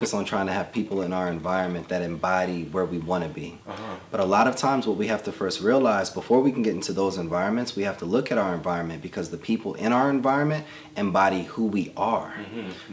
focus on trying to have people in our environment that embody where we want to be. But a lot of times what we have to first realize before we can get into those environments, we have to look at our environment because the people in our environment embody who we are.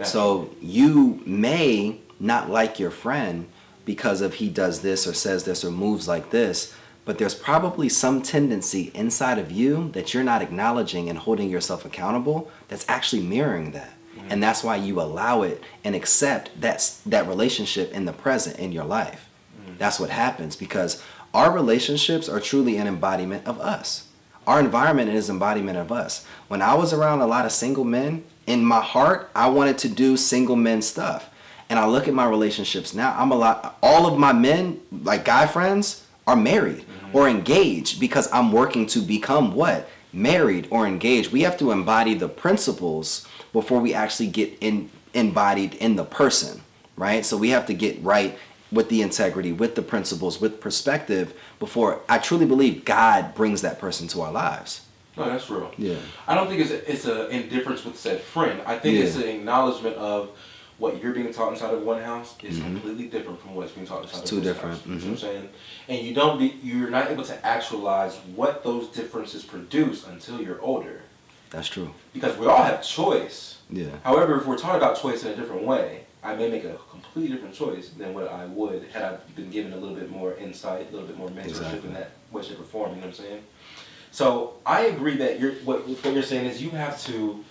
So you may not like your friend because of he does this or says this or moves like this, but there's probably some tendency inside of you that you're not acknowledging and holding yourself accountable that's actually mirroring that. And that's why you allow it and accept that relationship in the present in your life. That's what happens because our relationships are truly an embodiment of us. Our environment is embodiment of us. When I was around a lot of single men, in my heart, I wanted to do single men stuff. And I look at my relationships now, all of my men, like guy friends, are married or engaged because I'm working to become what? Married or engaged. We have to embody the principles before we actually get embodied in the person, right? So we have to get right with the integrity, with the principles, with perspective before I truly believe God brings that person to our lives. No, that's real. Yeah. I don't think it's a indifference with said friend. I think it's an acknowledgement of what you're being taught inside of one house is completely different from what's being taught inside of this house. You know what I'm saying? And you're not able to actualize what those differences produce until you're older. That's true. Because we all have choice. Yeah. However, if we're talking about choice in a different way, I may make a completely different choice than what I would had I been given a little bit more insight, a little bit more mentorship in that way, shape, or form. You know what I'm saying? So I agree that what you're saying is you have to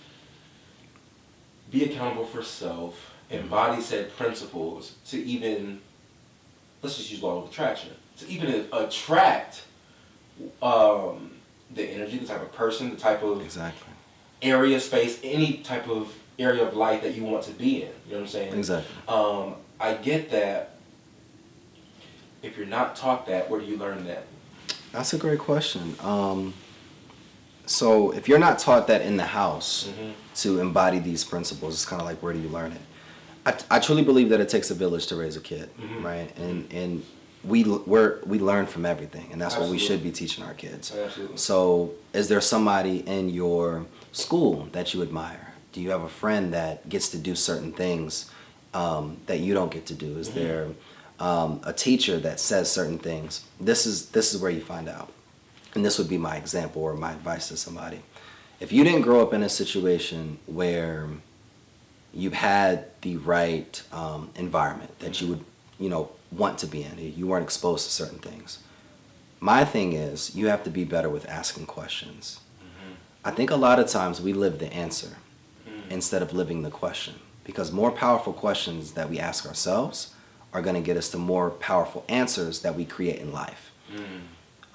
be accountable for self, embody said principles to even, let's just use law of attraction, to even attract the energy, the type of person, the type of area, space, any type of area of life that you want to be in. You know what I'm saying? Exactly. I get that. If you're not taught that, where do you learn that? That's a great question. So if you're not taught that in the house to embody these principles, it's kind of like, where do you learn it? I truly believe that it takes a village to raise a kid, right? And we learn from everything, and that's what we should be teaching our kids. Absolutely. So is there somebody in your school that you admire? Do you have a friend that gets to do certain things that you don't get to do? Is there a teacher that says certain things? This is where you find out. And this would be my example or my advice to somebody. If you didn't grow up in a situation where you had the right environment that you would, want to be in, you weren't exposed to certain things. My thing is, you have to be better with asking questions. I think a lot of times we live the answer instead of living the question, because more powerful questions that we ask ourselves are going to get us to more powerful answers that we create in life.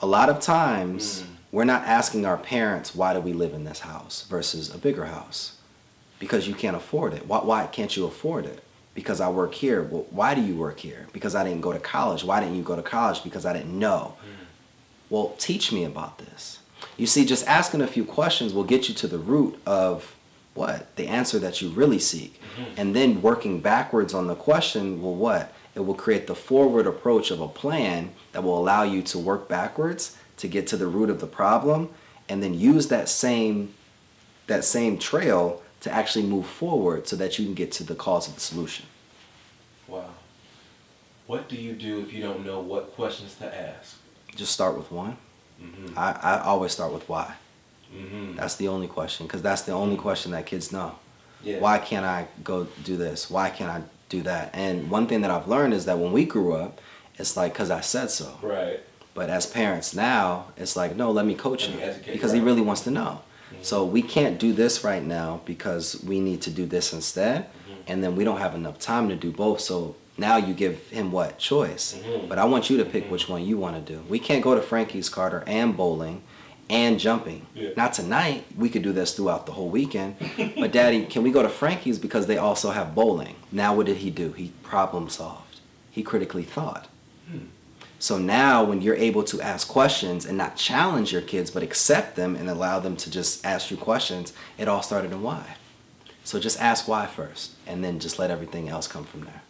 A lot of times we're not asking our parents, why do we live in this house versus a bigger house? Because you can't afford it. Why can't you afford it? Because I work here. Well, why do you work here? Because I didn't go to college. Why didn't you go to college? Because I didn't know. Well, teach me about this. You see, just asking a few questions will get you to the root of what? The answer that you really seek. And then working backwards on the question will what? It will create the forward approach of a plan that will allow you to work backwards to get to the root of the problem, and then use that same trail to actually move forward so that you can get to the cause of the solution. Wow. What do you do if you don't know what questions to ask? Just start with one. I always start with why. That's the only question, because that's the only question that kids know. Why can't I go do this? Why can't I do that? And one thing that I've learned is that when we grew up, it's like, because I said so. Right. But as parents now, it's like, no, let me coach him, because he right. really wants to know. So we can't do this right now because we need to do this instead, and then we don't have enough time to do both. So now you give him what? Choice. But I want you to pick which one you want to do. We can't go to Frankie's, Carter, and bowling and jumping. Not tonight. We could do this throughout the whole weekend. But Daddy, can we go to Frankie's because they also have bowling? Now what did he do? He problem solved. He critically thought. So now when you're able to ask questions and not challenge your kids, but accept them and allow them to just ask you questions, it all started in why. So just ask why first, and then just let everything else come from there.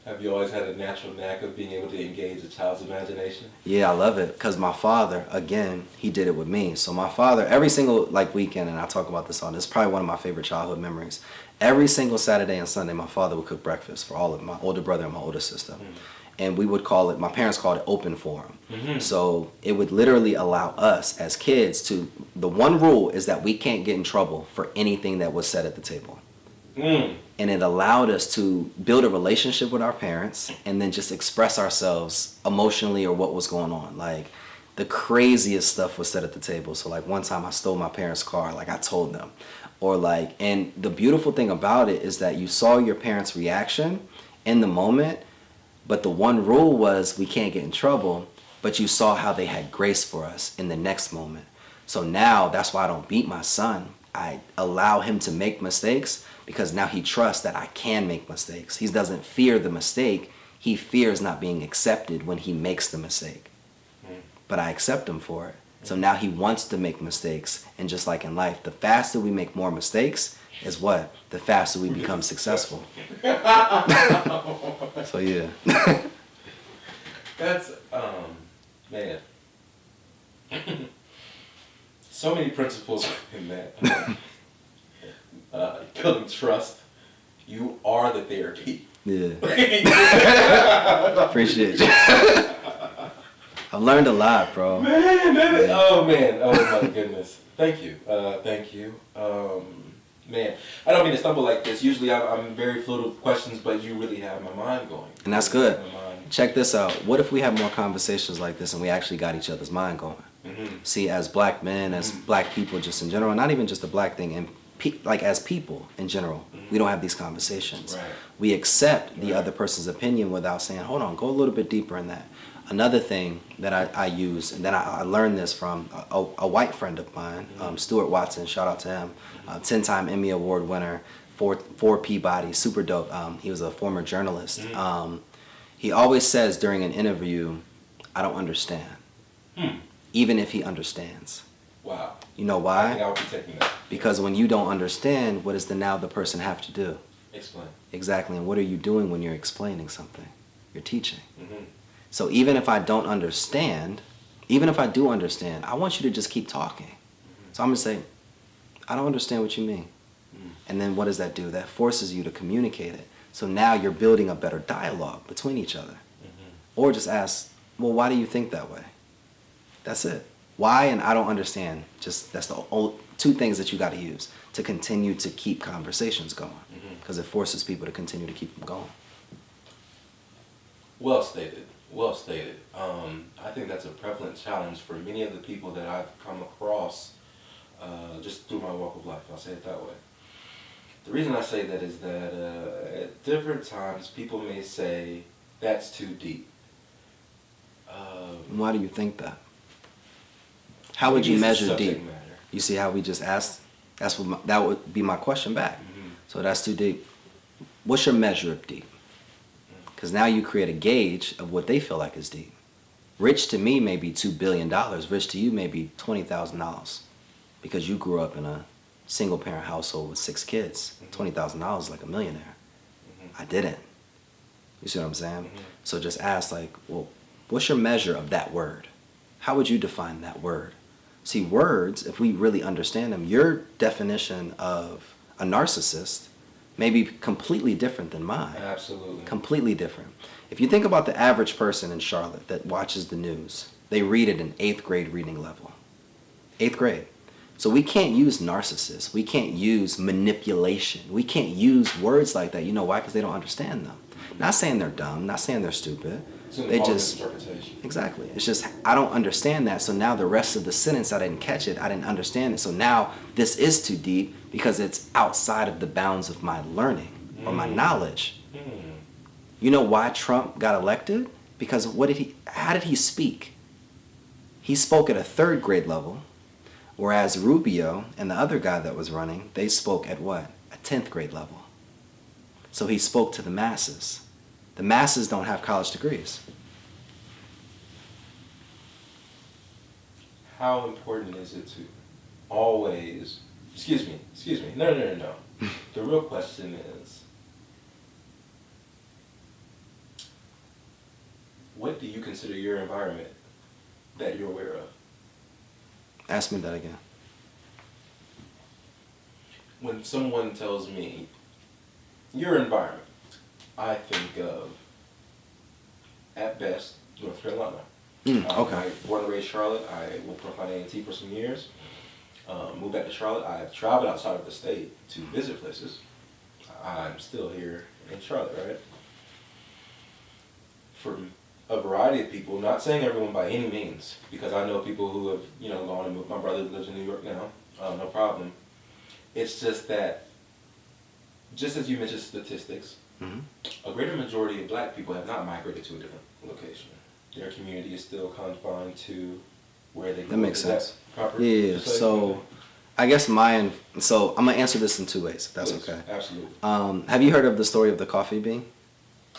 Have you always had a natural knack of being able to engage a child's imagination? Yeah, I love it, because my father, again, he did it with me. So my father, every single weekend, and I talk about this on, it's probably one of my favorite childhood memories. Every single Saturday and Sunday, my father would cook breakfast for all of my older brother and my older sister. And we would call it, my parents called it open forum. So it would literally allow us as kids to, the one rule is that we can't get in trouble for anything that was said at the table. And it allowed us to build a relationship with our parents and then just express ourselves emotionally or what was going on. Like, the craziest stuff was said at the table. So like one time I stole my parents' car, like I told them. Or like, and the beautiful thing about it is that you saw your parents' reaction in the moment, but the one rule was we can't get in trouble, but you saw how they had grace for us in the next moment. So now that's why I don't beat my son. I allow him to make mistakes because now he trusts that I can make mistakes. He doesn't fear the mistake. He fears not being accepted when he makes the mistake. But I accept him for it. So now he wants to make mistakes. And just like in life, the faster we make more mistakes is what? The faster we become successful. So yeah. That's, man. So many principles in that. Building trust. You are the therapy. Yeah. Appreciate you. I've learned a lot, bro. Man, oh my goodness. Thank you. Thank you. Man, I don't mean to stumble like this. Usually I'm very fluid with questions, but you really have my mind going. And that's good. Check this out. What if we have more conversations like this and we actually got each other's mind going? See, as black men, as black people just in general, not even just a black thing, and like as people in general, we don't have these conversations. Right. We accept the other person's opinion without saying, hold on, go a little bit deeper in that. Another thing that I use, and then I learned this from a white friend of mine, Stuart Watson, shout out to him, 10-time Emmy Award winner, four Peabody, super dope. He was a former journalist. He always says during an interview, I don't understand, even if he understands. Wow. You know why? I think I'll be taking that. Because when you don't understand, what does the person have to do? Explain. Exactly, and what are you doing when you're explaining something? You're teaching. So even if I don't understand, even if I do understand, I want you to just keep talking. So I'm going to say, I don't understand what you mean. And then what does that do? That forces you to communicate it. So now you're building a better dialogue between each other. Or just ask, well, why do you think that way? That's it. Why and I don't understand. Just that's the only two things that you got to use to continue to keep conversations going. Because it forces people to continue to keep them going. Well stated. Well stated. I think that's a prevalent challenge for many of the people that I've come across just through my walk of life. I'll say it that way. The reason I say that is that at different times people may say, that's too deep. Why do you think that? How would you measure deep? Matter. You see how we just asked? That would be my question back. So that's too deep. What's your measure of deep? Because now you create a gauge of what they feel like is deep. Rich to me may be $2 billion. Rich to you may be $20,000. Because you grew up in a single parent household with 6 kids. $20,000 is like a millionaire. I didn't. You see what I'm saying? So just ask like, well, what's your measure of that word? How would you define that word? See, words, if we really understand them, your definition of a narcissist may be completely different than mine. Absolutely. Completely different. If you think about the average person in Charlotte that watches the news, they read at an 8th grade reading level. 8th grade. So we can't use narcissist. We can't use manipulation. We can't use words like that. You know why? Because they don't understand them. Not saying they're dumb, not saying they're stupid. They just, exactly. It's just, I don't understand that. So now the rest of the sentence, I didn't catch it. I didn't understand it. So now this is too deep because it's outside of the bounds of my learning or my knowledge. You know why Trump got elected? Because how did he speak? He spoke at a 3rd grade level, whereas Rubio and the other guy that was running, they spoke at what? A 10th grade level. So he spoke to the masses. The masses don't have college degrees. How important is it to always, excuse me, no. The real question is, what do you consider your environment that you're aware of? Ask me that again. When someone tells me, your environment, I think of, at best, North Carolina. Okay. I born and raised Charlotte. I went to North A&T for some years. Moved back to Charlotte. I've traveled outside of the state to visit places. I'm still here in Charlotte, right? For a variety of people, not saying everyone by any means, because I know people who have, gone and moved. My brother lives in New York now, no problem. It's just that, just as you mentioned statistics, a greater majority of black people have not migrated to a different location. Their community is still confined to where they go. That makes sense. Proper? Yeah. So, I guess so I'm gonna answer this in two ways, if that's Please. okay. Absolutely. Have you heard of the story of the coffee bean?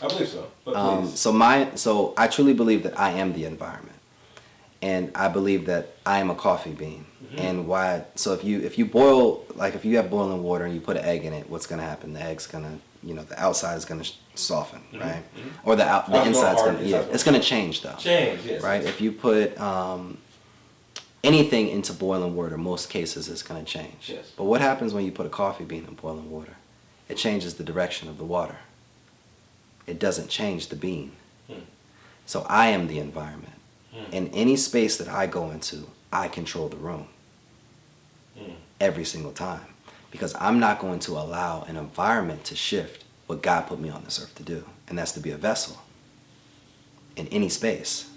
I believe so. But please. So I truly believe that I am the environment, and I believe that I am a coffee bean. And why? So if you boil, like if you have boiling water and you put an egg in it, what's gonna happen? The egg's gonna, the outside is gonna soften, right? Or the inside's gonna, it's gonna change though. Change, yes. Right? If you put anything into boiling water, most cases it's gonna change. Yes. But what happens when you put a coffee bean in boiling water? It changes the direction of the water. It doesn't change the bean. So I am the environment. In any space that I go into, I control the room. Every single time. Because I'm not going to allow an environment to shift what God put me on this earth to do. And that's to be a vessel. In any space.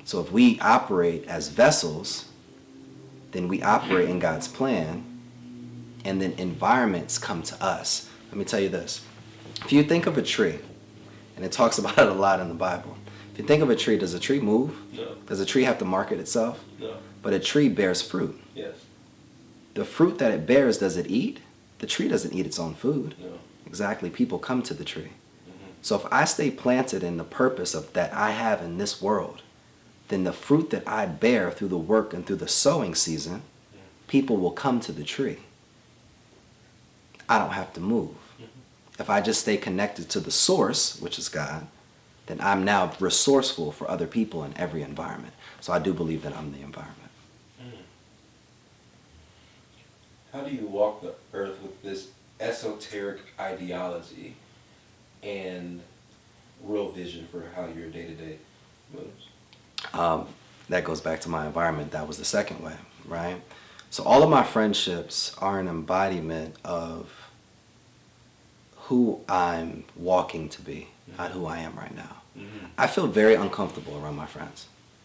So if we operate as vessels, then we operate in God's plan. And then environments come to us. Let me tell you this. If you think of a tree, and it talks about it a lot in the Bible. If you think of a tree, does a tree move? No. Does a tree have to market itself? No. But a tree bears fruit. Yes. The fruit that it bears, does it eat? The tree doesn't eat its own food. No. Exactly. People come to the tree. So if I stay planted in the purpose of that I have in this world, then the fruit that I bear through the work and through the sowing season, people will come to the tree. I don't have to move. If I just stay connected to the source, which is God, then I'm now resourceful for other people in every environment. So I do believe that I'm the environment. How do you walk the earth with this esoteric ideology and real vision for how your day-to-day moves? That goes back to my environment. That was the second way, right? So all of my friendships are an embodiment of who I'm walking to be, not who I am right now. I feel very uncomfortable around my friends.